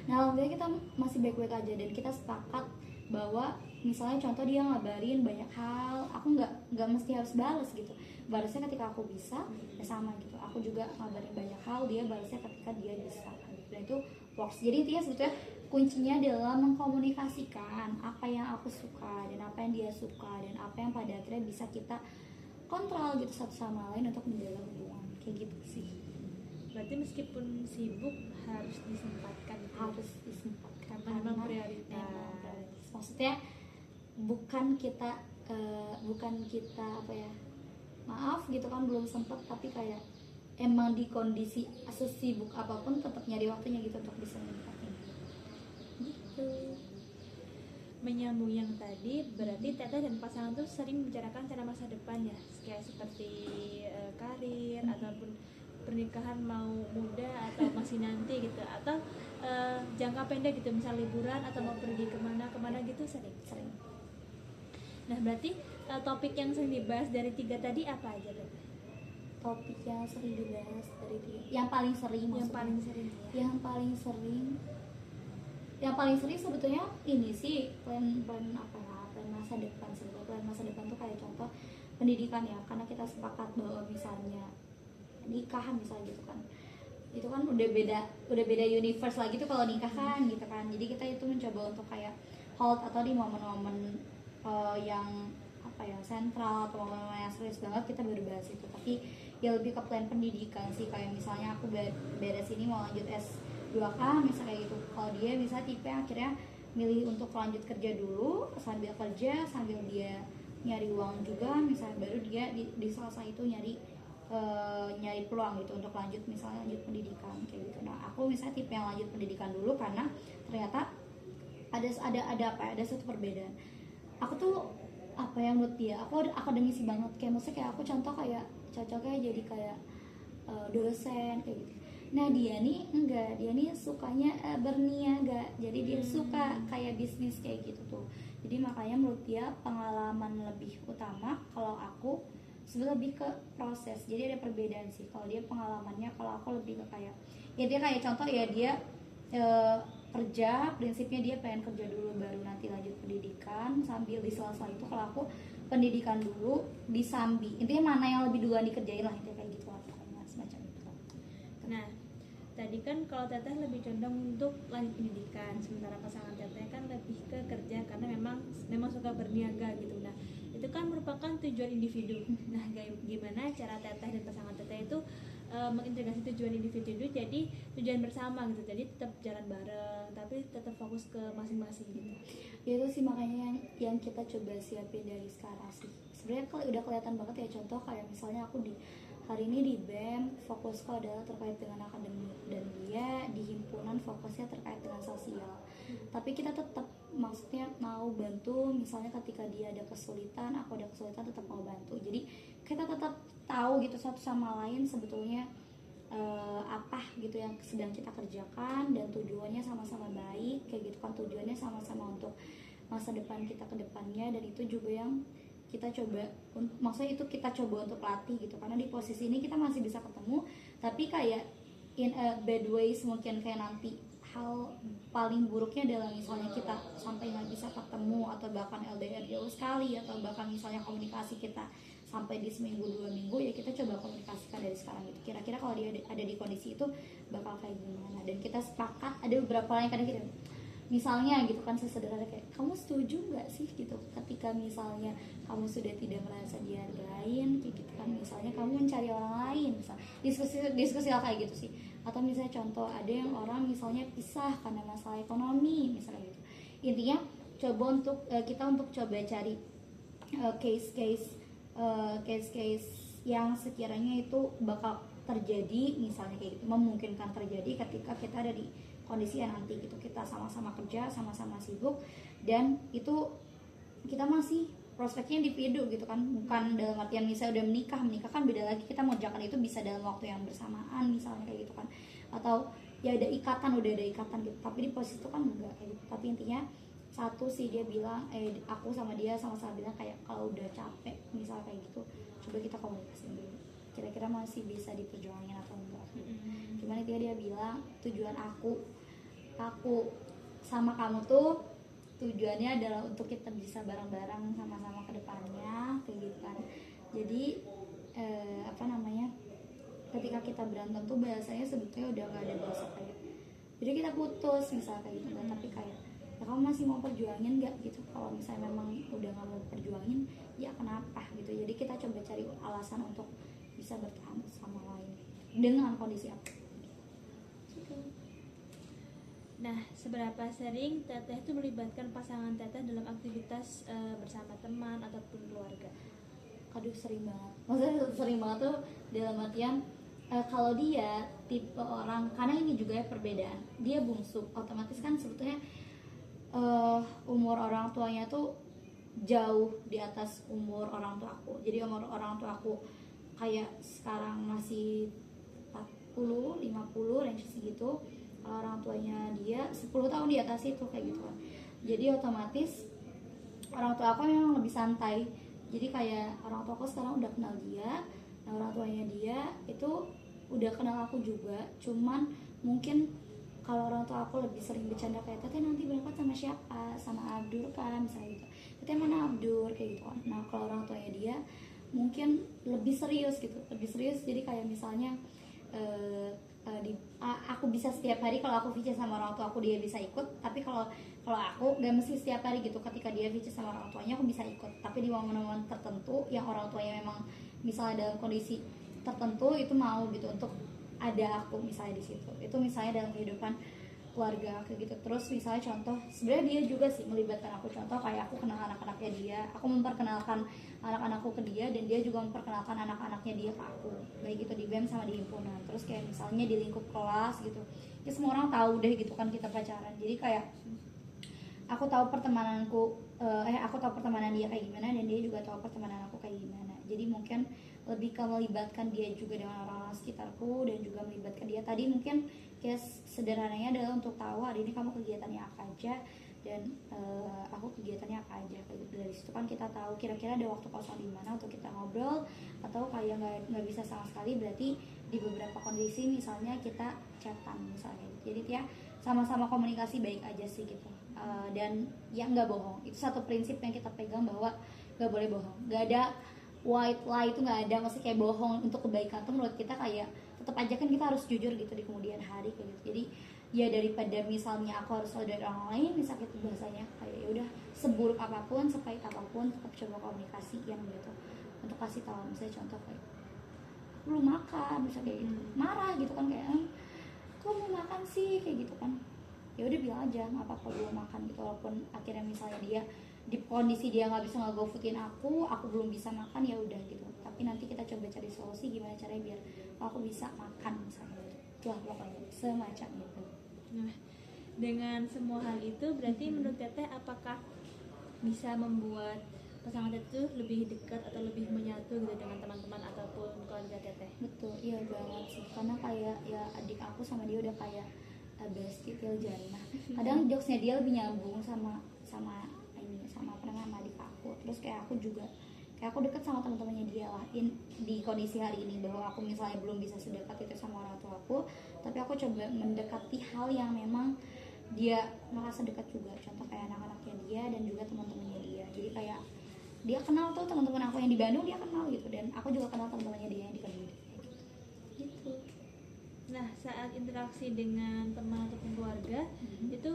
Nah alhamdulillah kita masih baik-baik aja dan kita sepakat bahwa misalnya contoh dia ngabarin banyak hal, aku nggak mesti harus balas gitu. Balasnya ketika aku bisa, ya sama gitu. Aku juga ngabarin banyak hal, dia balasnya ketika dia bisa. Dan itu works. Jadi intinya sebetulnya kuncinya adalah mengkomunikasikan apa yang aku suka dan apa yang dia suka dan apa yang pada akhirnya bisa kita kontrol gitu satu sama lain untuk menjaga hubungan kayak gitu sih. Berarti meskipun sibuk harus disempatkan gitu. Harus disempatkan Karena memang prioritas. Maksudnya bukan kita apa ya, maaf gitu kan belum sempet, tapi kayak emang di kondisi sesibuk apapun tetap nyari waktunya gitu untuk bisa menikmati Gitu. Menyambung yang tadi, berarti Teteh dan pasangan tuh sering membicarakan cara masa depan ya, kayak seperti karir ataupun pernikahan mau muda atau masih nanti gitu, atau jangka pendek gitu, misal liburan atau mau pergi kemana gitu sering. Nah berarti topik yang sering dibahas dari 3 tadi apa aja Teteh? Topik yang sering dibahas dari yang paling sering Yang maksudnya. paling sering ya? Yang paling sering sebetulnya ini sih plan masa depan. Sebetulnya plan masa depan tuh kayak contoh pendidikan ya, karena kita sepakat bahwa misalnya nikahan misalnya gitu kan, itu kan udah beda universe lagi tuh kalau nikah kan gitu kan. Jadi kita itu mencoba untuk kayak hold atau di momen-momen yang apa ya, sentral atau momen-momen yang serius banget kita baru bahas itu. Tapi ya lebih ke plan pendidikan sih, kayak misalnya aku beres ini mau lanjut S2K misalnya kayak gitu. Kalau dia bisa tipe akhirnya milih untuk lanjut kerja dulu, sambil kerja sambil dia nyari uang juga misalnya, baru dia di selesai itu nyari peluang gitu untuk lanjut misalnya lanjut pendidikan kayak gitu. Nah aku misalnya tipe yang lanjut pendidikan dulu karena ternyata ada satu perbedaan. Aku tuh apa yang menurut dia, aku akademisi banget, kayak maksudnya kayak aku contoh kayak cocoknya jadi kayak dosen kayak gitu. Nah dia nih enggak, dia nih sukanya berniaga, jadi dia suka kayak bisnis kayak gitu tuh. Jadi makanya menurut dia pengalaman lebih utama, kalau aku sebenarnya lebih ke proses. Jadi ada perbedaan sih, kalau dia pengalamannya, kalau aku lebih ke kayak ya dia kayak contoh ya dia kerja, prinsipnya dia pengen kerja dulu baru nanti lanjut pendidikan, sambil di sela-sela itu kalau aku pendidikan dulu disambi, intinya mana yang lebih duluan dikerjain lah, intinya kayak gitu lah semacam itu. Nah tadi kan kalau Teteh lebih condong untuk lanjut pendidikan, sementara pasangan Teteh kan lebih ke kerja karena memang suka berniaga gitu. Nah itu kan merupakan tujuan individu. Nah gimana cara Teteh dan pasangan Teteh itu mengintegrasi tujuan individu jadi tujuan bersama gitu, jadi tetap jalan bareng tapi tetap fokus ke masing-masing gitu. Ya itu sih makanya yang kita coba siapin dari sekarang sih. Sebenarnya kalau udah kelihatan banget ya, contoh kayak misalnya aku di hari ini di BEM fokusku adalah terkait dengan akademik, dan dia di himpunan fokusnya terkait dengan sosial. Tapi kita tetap maksudnya mau bantu, misalnya ketika dia ada kesulitan, aku ada kesulitan, tetap mau bantu. Jadi kita tetap tahu gitu satu sama lain sebetulnya apa gitu yang sedang kita kerjakan, dan tujuannya sama-sama baik kayak gitu kan, tujuannya sama-sama untuk masa depan kita ke depannya. Dan itu juga yang kita coba, maksudnya itu kita coba untuk latih gitu, karena di posisi ini kita masih bisa ketemu, tapi kayak in a bad ways mungkin, kayak nanti hal paling buruknya adalah misalnya kita sampai nggak bisa ketemu, atau bahkan LDR jauh sekali, atau bahkan misalnya komunikasi kita sampai di seminggu 2 minggu, ya kita coba komunikasikan dari sekarang gitu. Kira-kira kalau dia ada di kondisi itu bakal kayak gimana, dan kita sepakat. Ada beberapa hal yang kadang kita misalnya gitu kan, sesederhana kayak kamu setuju nggak sih gitu ketika misalnya kamu sudah tidak merasa dihargain kayak gitu kan, misalnya kamu mencari orang lain, misal diskusi hal kayak gitu sih. Atau misalnya contoh ada yang orang misalnya pisah karena masalah ekonomi misalnya gitu. Intinya coba untuk kita untuk coba cari case-case yang sekiranya itu bakal terjadi, misalnya kayak gitu, memungkinkan terjadi ketika kita ada di kondisi yang nanti gitu, kita sama-sama kerja, sama-sama sibuk, dan itu kita masih prospeknya individu gitu kan, bukan dalam artian misalnya udah menikah kan beda lagi, kita mengerjakan itu bisa dalam waktu yang bersamaan misalnya kayak gitu kan, atau ya udah ada ikatan gitu, tapi di posisi itu kan enggak kayak gitu. Tapi intinya satu sih, dia bilang aku sama dia sama-sama bilang kayak kalau udah capek misal kayak gitu, coba kita komunikasi dulu, kira-kira masih bisa diperjuangin atau enggak. Gimana dia bilang tujuan aku sama kamu tuh tujuannya adalah untuk kita bisa bareng-bareng sama-sama ke depannya kayak gitu kan. Jadi apa namanya, ketika kita berantem tuh bahasanya sebetulnya udah nggak ada bahasa kayak jadi kita putus misalnya kayak gitu kan, tapi kayak ya kamu masih mau perjuangin nggak gitu, kalau misalnya memang udah nggak mau perjuangin ya kenapa gitu. Jadi kita coba cari alasan untuk bisa bertahan sama lain dengan kondisi apa gitu. Nah, seberapa sering Teteh itu melibatkan pasangan Teteh dalam aktivitas bersama teman ataupun keluarga? Aduh sering banget, maksudnya sering banget tuh dalam artian kalau dia tipe orang, karena ini juga ya perbedaan, dia bungsu, otomatis kan sebetulnya umur orang tuanya tuh jauh di atas umur orang tua aku. Jadi umur orang tua aku kayak sekarang masih 40, 50 range segitu, kalau orang tuanya dia 10 tahun di atas itu kayak gitu kan. Jadi otomatis orang tua aku memang lebih santai. Jadi kayak orang tua aku sekarang udah kenal dia, nah orang tuanya dia itu udah kenal aku juga, cuman mungkin kalau orang tua aku lebih sering bercanda kayak Teteh nanti berangkat sama siapa, sama Abdur kan misalnya gitu, Teteh mana Abdur kayak gitu kan. Nah kalau orang tuanya dia mungkin lebih serius gitu, lebih serius. Jadi kayak misalnya aku bisa setiap hari kalau aku VC sama orang tua aku dia bisa ikut, tapi kalau aku gak mesti setiap hari gitu. Ketika dia VC sama orang tuanya aku bisa ikut, tapi di momen-momen tertentu yang orang tuanya memang misalnya dalam kondisi tertentu itu mau gitu untuk ada aku misalnya di situ. Itu misalnya dalam kehidupan keluarga kayak gitu. Terus misalnya contoh, sebenarnya dia juga sih melibatkan aku. Contoh kayak aku kenal anak-anaknya dia, aku memperkenalkan anak-anakku ke dia, dan dia juga memperkenalkan anak-anaknya dia ke aku, baik itu di BEM sama di himpunan. Terus kayak misalnya di lingkup kelas gitu, ya semua orang tahu deh gitu kan kita pacaran. Jadi kayak aku tahu pertemananku, aku tahu pertemanan dia kayak gimana, dan dia juga tahu pertemanan aku kayak gimana. Jadi mungkin lebih ke melibatkan dia juga dengan orang-orang sekitarku, dan juga melibatkan dia tadi mungkin kayak sederhananya adalah untuk tahu hari ini kamu kegiatannya apa aja, dan aku kegiatannya apa aja kayak gitu. Dari situ kan kita tahu kira-kira ada waktu kosong di mana untuk kita ngobrol, atau kayak nggak bisa sama sekali, berarti di beberapa kondisi misalnya kita chatan misalnya. Jadi ya sama-sama komunikasi baik aja sih gitu. Dan ya nggak bohong, itu satu prinsip yang kita pegang, bahwa nggak boleh bohong, nggak ada white lie, itu nggak ada. Maksudnya kayak bohong untuk kebaikan tuh menurut kita kayak tetap aja kan kita harus jujur gitu di kemudian hari kayak gitu. Jadi ya daripada misalnya aku harus tahu dari orang lain, misalnya itu bahasanya kayak ya udah seburuk apapun, sepahit apapun, tetap coba komunikasi yang gitu untuk kasih tahu. Misalnya contoh kayak belum makan misalnya kayak gitu, marah gitu kan, kayak kok mau makan sih kayak gitu kan, ya udah bilang aja nggak apa-apa belum makan gitu. Walaupun akhirnya misalnya dia di kondisi dia nggak bisa ngegofoodin aku belum bisa makan, ya udah gitu, tapi nanti kita coba cari solusi gimana caranya biar aku bisa makan misalnya. Itulah pokoknya semacam itu. Nah, dengan semua hal itu berarti menurut Teteh apakah bisa membuat pasangan Teteh itu lebih dekat atau lebih menyatu gitu dengan teman-teman ataupun keluarga Teteh? Betul, iya banget sih, karena kayak ya adik aku sama dia udah kayak bestie til jannah. Kadang jokesnya dia lebih nyambung sama ini, sama apa namanya, sama adik aku. Terus kayak aku juga kayak aku deket sama teman-temannya dia lah di kondisi hari ini, bahwa aku misalnya belum bisa sedekat itu sama orang tua aku, tapi aku coba mendekati hal yang memang dia merasa dekat juga. Contoh kayak anak-anaknya dia dan juga teman-temannya dia. Jadi kayak dia kenal tuh teman-teman aku yang di Bandung, dia kenal gitu, dan aku juga kenal teman-temannya dia yang di Kediri gitu. Nah, saat interaksi dengan teman ataupun keluarga, itu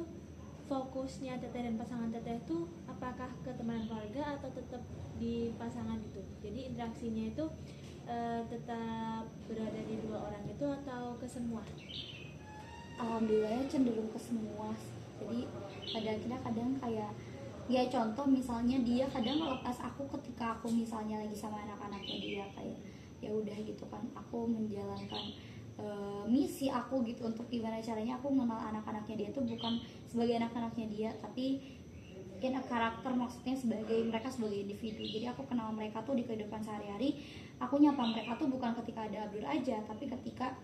fokusnya Teteh dan pasangan Teteh itu apakah ke teman dan keluarga atau tetap di pasangan itu? Jadi interaksinya itu tetap berada di dua orang itu atau ke semua? Alhamdulillah cenderung ke semua. Jadi kadang kayak ya contoh misalnya dia kadang ngelepas aku ketika aku misalnya lagi sama anak-anaknya dia, kayak ya udah gitu kan, aku menjalankan misi aku gitu untuk gimana caranya aku mengenal anak-anaknya dia tuh bukan sebagai anak-anaknya dia, tapi in a karakter, maksudnya mereka sebagai individu. Jadi aku kenal mereka tuh di kehidupan sehari-hari. Aku nyapa mereka tuh bukan ketika ada Abdur aja, tapi ketika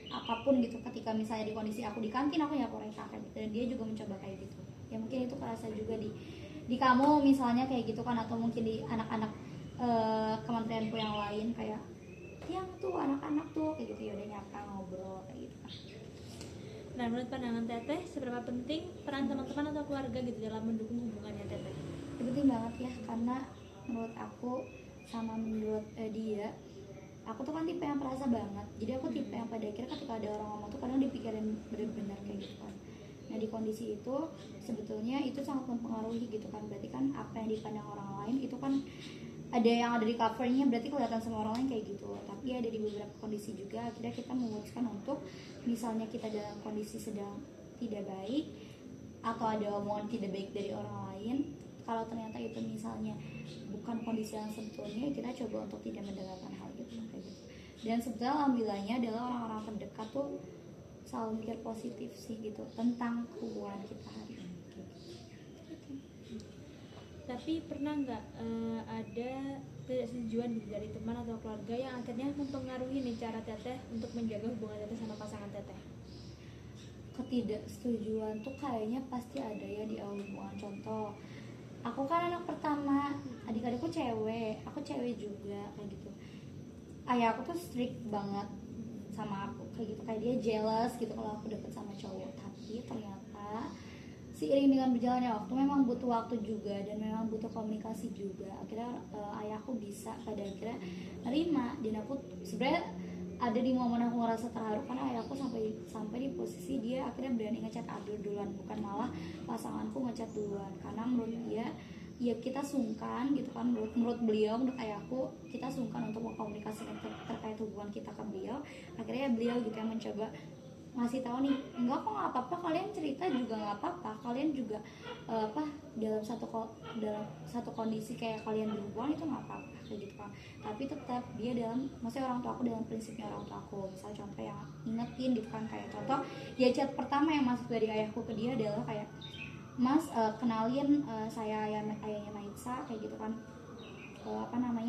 apapun gitu. Ketika misalnya di kondisi aku di kantin, aku nyapa mereka kayak gitu, dan dia juga mencoba kayak gitu. Ya mungkin itu kerasa juga di kamu misalnya kayak gitu kan, atau mungkin di anak-anak kementerianku yang lain, kayak yang tuh anak-anak tuh kayak gitu, ya udah nyapa ngobrol kayak gitu kan. Nah, menurut pandangan Teteh, seberapa penting peran peran teman-teman atau keluarga gitu dalam mendukung hubungannya Teteh? Penting banget ya, karena menurut aku sama menurut dia, aku tuh kan tipe yang perasa banget. Jadi aku tipe yang pada akhirnya ketika ada orang ngomong tuh kadang dipikirin bener-bener kayak gitu kan. Nah di kondisi itu sebetulnya itu sangat mempengaruhi gitu kan. Berarti kan apa yang dipandang orang lain itu kan ada yang ada di covernya, berarti kelihatan sama orang lain kayak gitu. Tapi ada di beberapa kondisi juga akhirnya kita memutuskan untuk misalnya kita dalam kondisi sedang tidak baik atau ada omongan tidak baik dari orang lain, kalau ternyata itu misalnya bukan kondisi yang sebetulnya, kita coba untuk tidak mendengarkan hal itu kayak gitu. Dan sebetulnya alhamdulillahnya adalah orang-orang terdekat tuh selalu mikir positif sih gitu tentang hubungan kita hari ini. Tapi pernah nggak ada ketidaksetujuan gitu dari teman atau keluarga yang akhirnya mempengaruhi nih cara Teteh untuk menjaga hubungan Teteh sama pasangan Teteh? Ketidaksetujuan tuh kayaknya pasti ada ya di awal hubungan. Contoh, aku kan anak pertama, adik-adikku cewek, aku cewek juga kayak gitu. Ayah aku tuh strict banget sama aku kayak gitu, kayak dia jealous gitu kalau aku deket sama cowok. Tapi ternyata seiring dengan berjalannya waktu memang butuh waktu juga dan memang butuh komunikasi juga. Akhirnya ayahku bisa pada akhirnya nerima, dan aku sebenarnya ada di momen aku ngerasa terharu karena ayahku sampai di posisi dia akhirnya berani ngechat Abdul duluan, bukan malah pasanganku ngechat duluan, karena menurut dia ya kita sungkan gitu kan, menurut beliau, menurut ayahku kita sungkan untuk mengkomunikasikan terkait hubungan kita ke beliau. Akhirnya beliau gitu yang mencoba ngasih tahu nih, enggak kok, nggak apa-apa, kalian cerita juga nggak apa-apa, kalian juga dalam satu kondisi kayak kalian berhubungan itu nggak apa-apa kayak gitu kan. Tapi tetap dia maksudnya orang tua aku dalam prinsipnya orang tua aku, misalnya contoh yang ingetin gitu kan, kayak contoh ya chat pertama yang masuk dari ayahku ke dia adalah kayak, Mas, kenalin saya ayahnya Maitsa kayak gitu kan,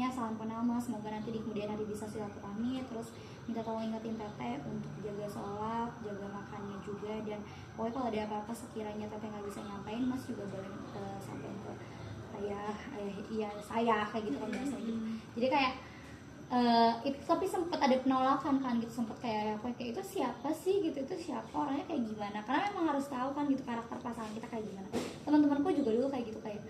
salam kenal Mas, semoga nanti di kemudian hari bisa silaturahmi, terus minta tolong ingetin Teteh untuk jaga sholat, jaga makannya juga, dan pokoknya kalau ada apa-apa sekiranya Teteh nggak bisa nyampein, Mas juga boleh sampaikan ke saya kayak gitu kan biasanya gitu. Jadi kayak itu, tapi sempat ada penolakan kan gitu, sempat kayak itu siapa sih gitu, itu siapa, orangnya kayak gimana, karena memang harus tahu kan gitu karakter pasangan kita kayak gimana. Teman-temanku juga dulu kayak gitu, kayak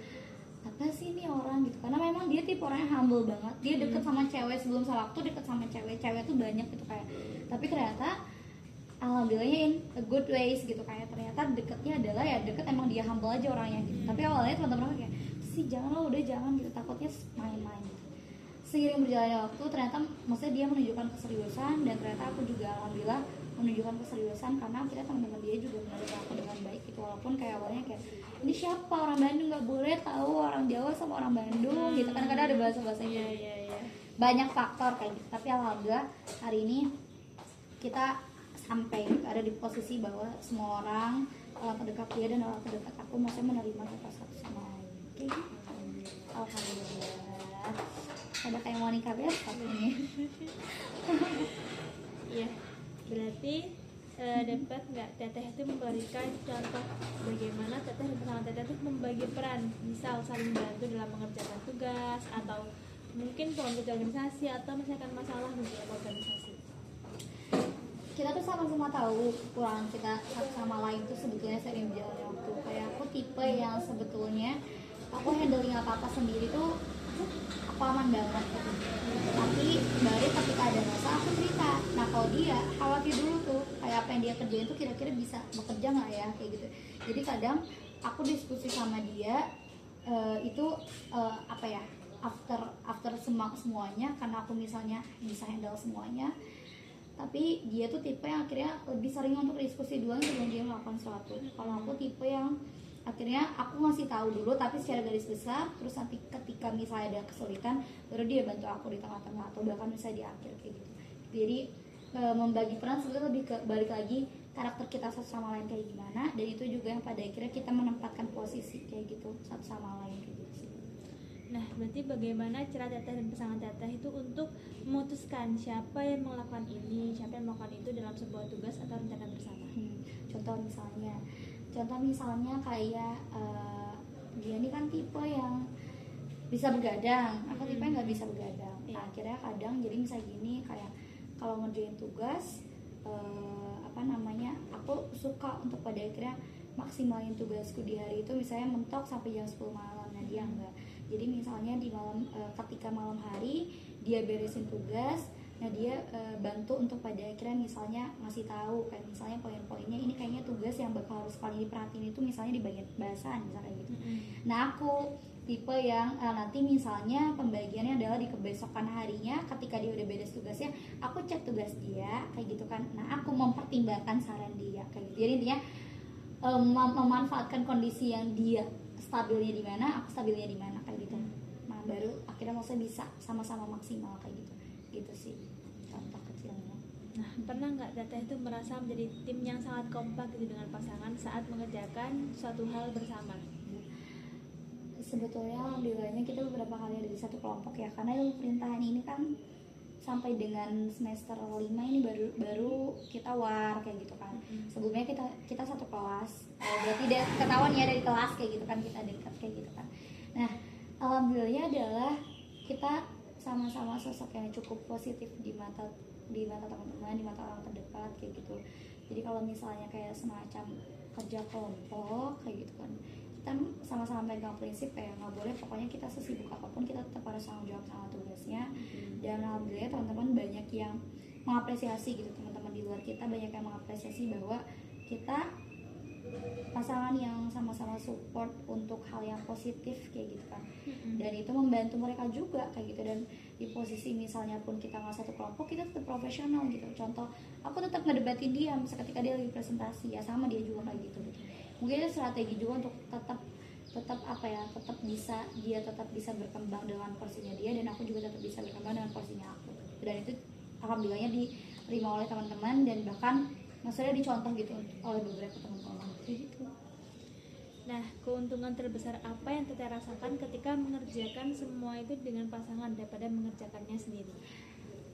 apa sih ini orang gitu, karena memang dia tipe orangnya humble banget, dia deket sama cewek sebelum salah waktu, deket sama cewek tuh banyak gitu kayak. Tapi ternyata alhamdulillahnya in a good ways gitu, kayak ternyata deketnya adalah ya deket emang dia humble aja orangnya gitu. Tapi awalnya teman-teman kayak sih jangan lo, udah jangan gitu, takutnya main-main gitu. Seiring berjalannya waktu ternyata maksudnya dia menunjukkan keseriusan, dan ternyata aku juga alhamdulillah menunjukkan keseriusan, karena akhirnya teman-teman dia juga menerima aku dengan baik gitu. Walaupun kayak awalnya kayak ini siapa, orang Bandung, nggak boleh tahu orang Jawa sama orang Bandung gitu kan, kadang ada bahasa-bahasanya banyak faktor kayak gitu. Tapi alhamdulillah hari ini kita sampai ada di posisi bahwa semua orang terdekat dia dan orang terdekat aku maksudnya menerima kita satu sama lain. Oke, alhamdulillah. Ada kayak mau nikah besok ini. Iya, berarti dapat nggak Teteh itu memberikan contoh bagaimana Teteh dan pasangan Teteh itu membagi peran, misal saling bantu dalam mengerjakan tugas, atau mungkin konflik organisasi, atau menyelesaikan masalah di dalam organisasi. Kita tuh sama-sama tahu kekurangan kita satu sama lain tuh sebetulnya sering berjalannya waktu. Kayak aku tipe yang sebetulnya aku handling apa-apa sendiri tuh aku aman banget gitu. Tapi baru ketika ada masalah aku cerita. Nah kalau dia khawatir dulu tuh kayak apa yang dia kerjain tuh kira-kira bisa bekerja nggak ya kayak gitu. Jadi kadang aku diskusi sama dia itu after semuanya, karena aku misalnya bisa handle semuanya. Tapi dia tuh tipe yang akhirnya lebih sering untuk diskusi duluan sebelum dia melakukan sesuatu. Kalau aku tipe yang akhirnya aku ngasih tahu dulu tapi secara garis besar, terus nanti ketika misalnya ada kesulitan baru dia bantu aku di tengah-tengah atau bahkan misalnya di akhir kayak gitu. Jadi membagi peran sebenarnya lebih ke balik lagi karakter kita satu sama lain kayak gimana, dan itu juga yang pada akhirnya kita menempatkan posisi kayak gitu satu sama lain kayak gitu. Nah, berarti bagaimana cara Teteh dan pasangan Teteh itu untuk memutuskan siapa yang melakukan ini, siapa yang melakukan itu dalam sebuah tugas atau rencana bersama? Contoh misalnya kayak dia ini kan tipe yang bisa begadang, aku tipe yang nggak bisa begadang. Nah, akhirnya kadang jadi misalnya gini, kayak kalau ngerjain tugas aku suka untuk pada akhirnya maksimalin tugasku di hari itu, misalnya mentok sampai jam 10 malam. Nah dia enggak, jadi misalnya di malam, ketika malam hari dia beresin tugas, nah dia bantu untuk pada akhirnya misalnya ngasih tahu kayak misalnya poin-poinnya, ini kayaknya tugas yang bakal harus paling diperhatiin itu misalnya di bagian bahasan misalnya gitu. Nah aku tipe yang nanti misalnya pembagiannya adalah di kebesokan harinya, ketika dia udah beres tugasnya aku cek tugas dia kayak gitu kan. Nah aku mempertimbangkan saran dia kayak gitu. Jadi intinya memanfaatkan kondisi yang dia stabilnya di mana, aku stabilnya di mana kayak gitu. Nah baru akhirnya maksudnya bisa sama-sama maksimal kayak gitu. Gitu sih contoh kecilnya. Nah, pernah nggak Teteh itu merasa menjadi tim yang sangat kompak gitu dengan pasangan saat mengerjakan suatu hal bersama? Sebetulnya alhamdulillahnya kita beberapa kali ada di satu kelompok ya, karena ilmu perintahan ini kan sampai dengan semester 5 ini baru kita war kayak gitu kan. Sebelumnya kita satu kelas, berarti dia ketahuan ya dari kelas kayak gitu kan, kita dekat kayak gitu kan. Nah alhamdulillahnya adalah kita sama-sama sosok yang cukup positif di mata teman-teman, di mata orang terdekat kayak gitu. Jadi kalau misalnya kayak semacam kerja kelompok kayak gitu kan, kita sama-sama pegang prinsip kayak nggak boleh, pokoknya kita sesibuk apapun kita tetap harus tanggung jawab sama tugasnya. Dan alhamdulillah teman-teman banyak yang mengapresiasi gitu, teman-teman di luar kita banyak yang mengapresiasi bahwa kita pasangan yang sama-sama support untuk hal yang positif kayak gitu kan. Dan itu membantu mereka juga kayak gitu. Dan di posisi misalnya pun kita nggak satu kelompok, kita tetap profesional gitu. Contoh aku tetap ngedebatin dia misalnya ketika dia lagi presentasi, ya sama dia juga kayak gitu. Mungkin itu strategi juga untuk tetap apa ya, tetap bisa berkembang dengan porsinya dia, dan aku juga tetap bisa berkembang dengan porsinya aku. Dan itu alhamdulillahnya diterima oleh teman-teman, dan bahkan maksudnya dicontoh gitu oleh beberapa teman-teman gitu. Nah, keuntungan terbesar apa yang Teteh rasakan ketika mengerjakan semua itu dengan pasangan daripada mengerjakannya sendiri?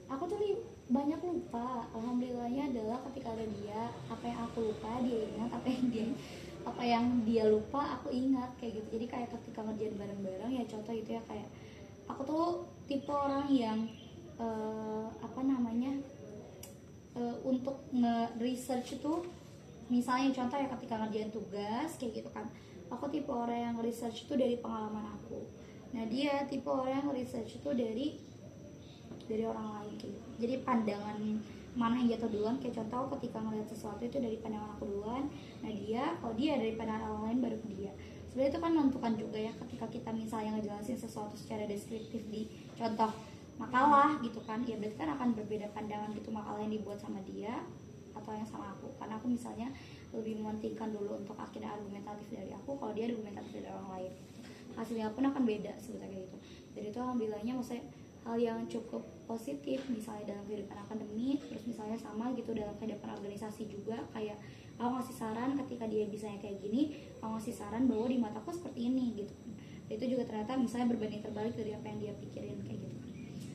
Aku tuh banyak lupa. Alhamdulillahnya adalah ketika ada dia, apa yang aku lupa dia ingat, apa yang dia lupa aku ingat kayak gitu. Jadi kayak ketika ngerjain bareng-bareng ya, contoh itu ya, kayak aku tuh tipe orang yang untuk nge-research itu, misalnya contoh ya ketika ngerjain tugas kayak gitu kan, aku tipe orang yang research itu dari pengalaman aku. Nah dia tipe orang yang research itu dari orang lain gitu. Jadi pandangan mana yang jatuh duluan, kayak contoh ketika ngeliat sesuatu itu dari pandangan aku duluan, nah kalau dia dari pandangan orang lain baru ke dia. Sebenarnya itu kan menentukan juga ya, ketika kita misalnya ngejelasin sesuatu secara deskriptif di contoh makalah gitu kan, ya berarti kan akan berbeda pandangan gitu makalah yang dibuat sama dia atau yang sama aku. Karena aku misalnya lebih mementingkan dulu untuk akhirnya argumentatif dari aku, kalau dia argumentatif dari orang lain, hasilnya pun akan beda sebetulnya gitu. Jadi itu alhamdulillahnya maksudnya hal yang cukup positif misalnya dalam kehidupan akademik, terus misalnya sama gitu dalam kehidupan organisasi juga, kayak aku ngasih saran ketika dia bisanya kayak gini, aku ngasih saran bahwa di mataku seperti ini gitu. Itu juga ternyata misalnya berbanding terbalik dari apa yang dia pikirin kayak gitu.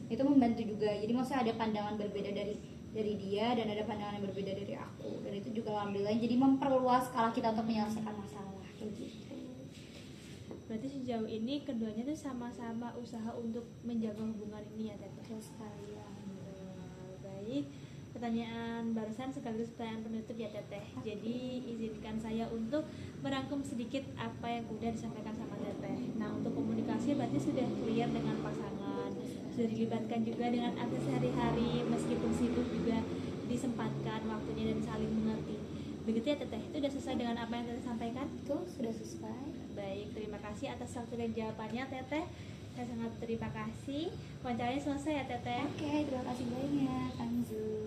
Itu membantu juga. Jadi maksudnya ada pandangan berbeda dari dia, dan ada pandangan yang berbeda dari aku, dan itu juga alhamdulillah jadi memperluas skala kita untuk menyelesaikan masalah kayak gitu. Berarti sejauh ini keduanya tuh sama-sama usaha untuk menjaga hubungan ini ya Teteh? Betul sekali ya. Baik, pertanyaan barusan sekaligus pertanyaan penutup ya Teteh. Jadi izinkan saya untuk merangkum sedikit apa yang udah disampaikan sama Teteh. Nah, untuk komunikasi berarti sudah clear dengan pasangan, sudah dilibatkan juga dengan akses sehari-hari, meskipun sibuk juga disempatkan waktunya dan saling mengerti. Begitu ya Teteh? Itu sudah sesuai dengan apa yang Teteh sampaikan? Itu sudah selesai. Baik, terima kasih atas waktu dan jawabannya Teteh. Saya sangat terima kasih. Wawancaranya selesai ya Teteh. Oke, terima kasih banyak Kanzu.